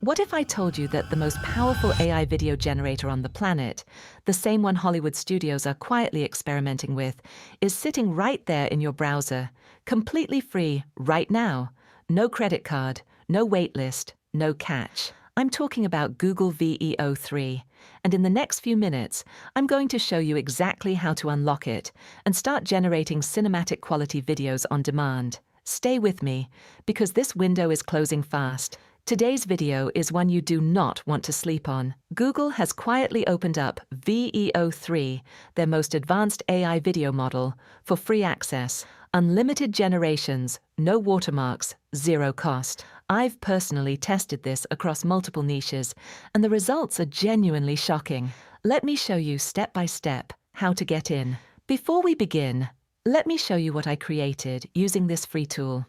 What if I told you that the most powerful AI video generator on the planet, the same one Hollywood studios are quietly experimenting with, is sitting right there in your browser, completely free right now? No credit card, no waitlist, no catch. I'm talking about Google VEO3, and in the next few minutes, I'm going to show you exactly how to unlock it and start generating cinematic quality videos on demand. Stay with me, because this window is closing fast. Today's video is one you do not want to sleep on. Google has quietly opened up VEO3, their most advanced AI video model, for free access. Unlimited generations, no watermarks, zero cost. I've personally tested this across multiple niches, and the results are genuinely shocking. Let me show you step by step how to get in. Before we begin, let me show you what I created using this free tool.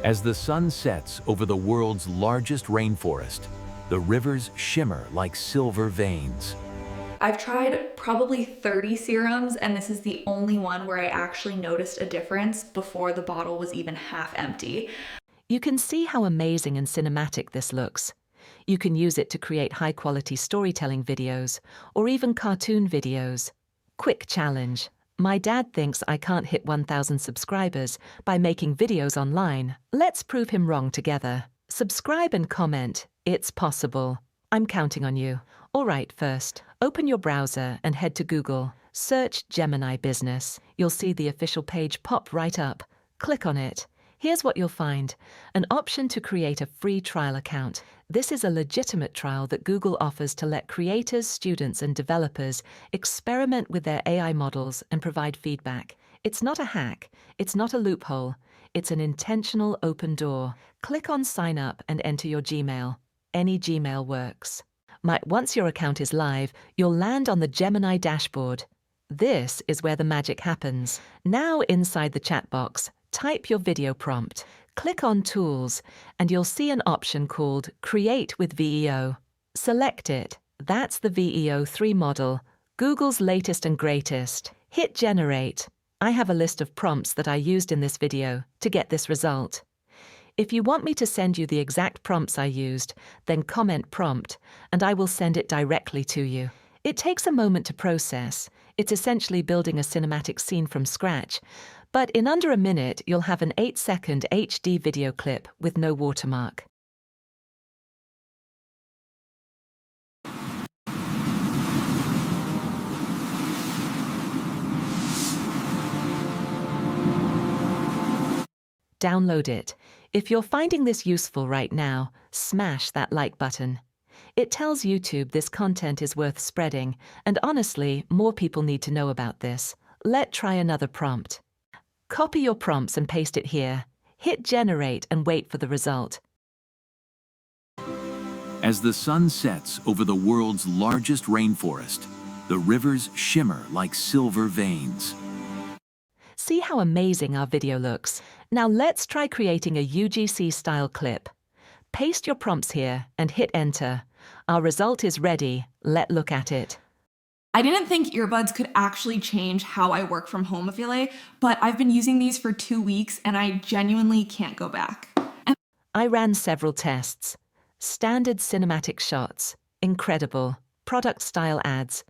As the sun sets over the world's largest rainforest, the rivers shimmer like silver veins. I've tried probably 30 serums, and this is the only one where I actually noticed a difference before the bottle was even half empty. You can see how amazing and cinematic this looks. You can use it to create high-quality storytelling videos, or even cartoon videos. Quick challenge. My dad thinks I can't hit 1,000 subscribers by making videos online. Let's prove him wrong together. Subscribe and comment. It's possible. I'm counting on you. All right, first, open your browser and head to Google. Search Gemini Business. You'll see the official page pop right up. Click on it. Here's what you'll find: an option to create a free trial account. This is a legitimate trial that Google offers to let creators, students, and developers experiment with their AI models and provide feedback. It's not a hack, it's not a loophole, it's an intentional open door. Click on Sign Up and enter your Gmail. Any Gmail works. Once your account is live, you'll land on the Gemini dashboard. This is where the magic happens. Now inside the chat box, type your video prompt. Click on Tools, and you'll see an option called Create with VEO. Select it. That's the VEO3 model, Google's latest and greatest. Hit Generate. I have a list of prompts that I used in this video to get this result. If you want me to send you the exact prompts I used, then comment prompt, and I will send it directly to you. It takes a moment to process. It's essentially building a cinematic scene from scratch, but in under a minute, you'll have an 8-second HD video clip with no watermark. Download it. If you're finding this useful right now, smash that like button. It tells YouTube this content is worth spreading, and honestly, more people need to know about this. Let's try another prompt. Copy your prompts and paste it here. Hit Generate and wait for the result. As the sun sets over the world's largest rainforest, the rivers shimmer like silver veins. See how amazing our video looks. Now let's try creating a UGC-style clip. Paste your prompts here and hit Enter. Our result is ready. Let's look at it. I didn't think earbuds could actually change how I work from home, I feel like, but I've been using these for 2 weeks and I genuinely can't go back. I ran several tests. Standard cinematic shots, incredible. Product-style ads,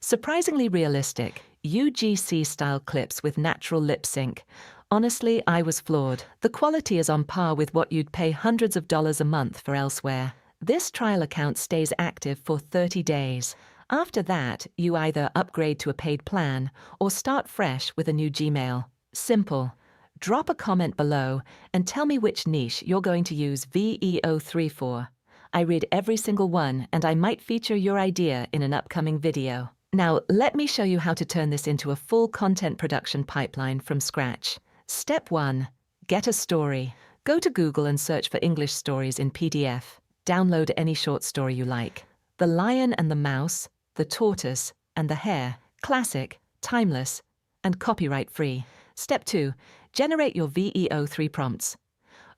surprisingly realistic. UGC-style clips with natural lip sync. Honestly, I was floored. The quality is on par with what you'd pay hundreds of dollars a month for elsewhere. This trial account stays active for 30 days. After that, you either upgrade to a paid plan or start fresh with a new Gmail. Simple. Drop a comment below and tell me which niche you're going to use VEO3 for. I read every single one, and I might feature your idea in an upcoming video. Now, let me show you how to turn this into a full content production pipeline from scratch. Step 1. Get a story. Go to Google and search for English stories in PDF. Download any short story you like. The Lion and the Mouse, The Tortoise, and the Hare. Classic, timeless, and copyright-free. Step 2. Generate your VEO3 prompts.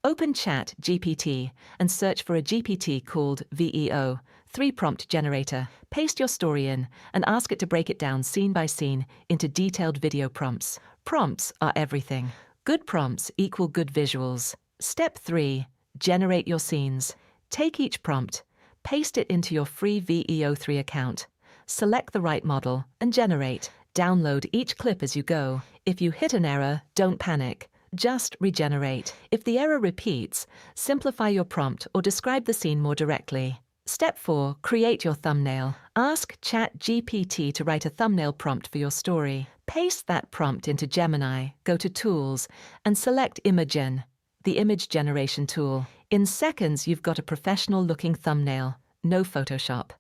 Open Chat GPT and search for a GPT called VEO3 Prompt Generator. Paste your story in and ask it to break it down scene by scene into detailed video prompts. Prompts are everything. Good prompts equal good visuals. Step 3. Generate your scenes. Take each prompt, paste it into your free VEO3 account, select the right model, and generate. Download each clip as you go. If you hit an error, don't panic. Just regenerate. If the error repeats, simplify your prompt or describe the scene more directly. Step 4. Create your thumbnail. Ask ChatGPT to write a thumbnail prompt for your story. Paste that prompt into Gemini, go to Tools, and select Gen, the image generation tool. In seconds, you've got a professional-looking thumbnail. No Photoshop.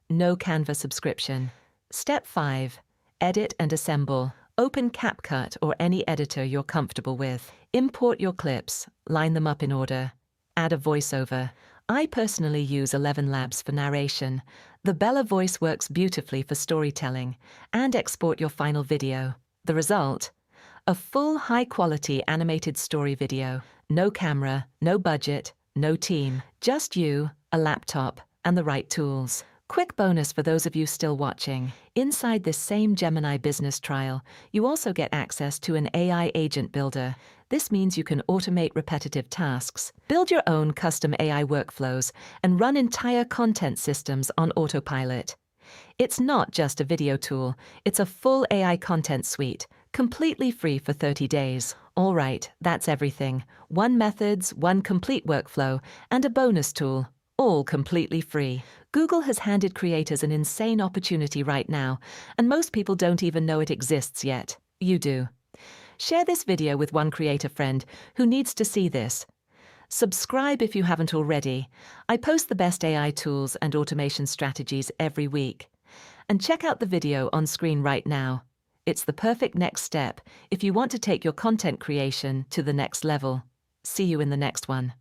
No Canva subscription. Step 5. Edit and assemble. Open CapCut or any editor you're comfortable with. Import your clips, line them up in order. Add a voiceover. I personally use ElevenLabs for narration. The Bella voice works beautifully for storytelling. And export your final video. The result? A full, high-quality animated story video. No camera, no budget, no team. Just you, a laptop, and the right tools. Quick bonus for those of you still watching. Inside this same Gemini business trial, you also get access to an AI agent builder. This means you can automate repetitive tasks, build your own custom AI workflows, and run entire content systems on autopilot. It's not just a video tool, it's a full AI content suite, completely free for 30 days. All right, that's everything. 1 methods, 1 complete workflow, and a bonus tool. All completely free. Google has handed creators an insane opportunity right now, and most people don't even know it exists yet. You do. Share this video with one creator friend who needs to see this. Subscribe if you haven't already. I post the best AI tools and automation strategies every week. And check out the video on screen right now. It's the perfect next step if you want to take your content creation to the next level. See you in the next one.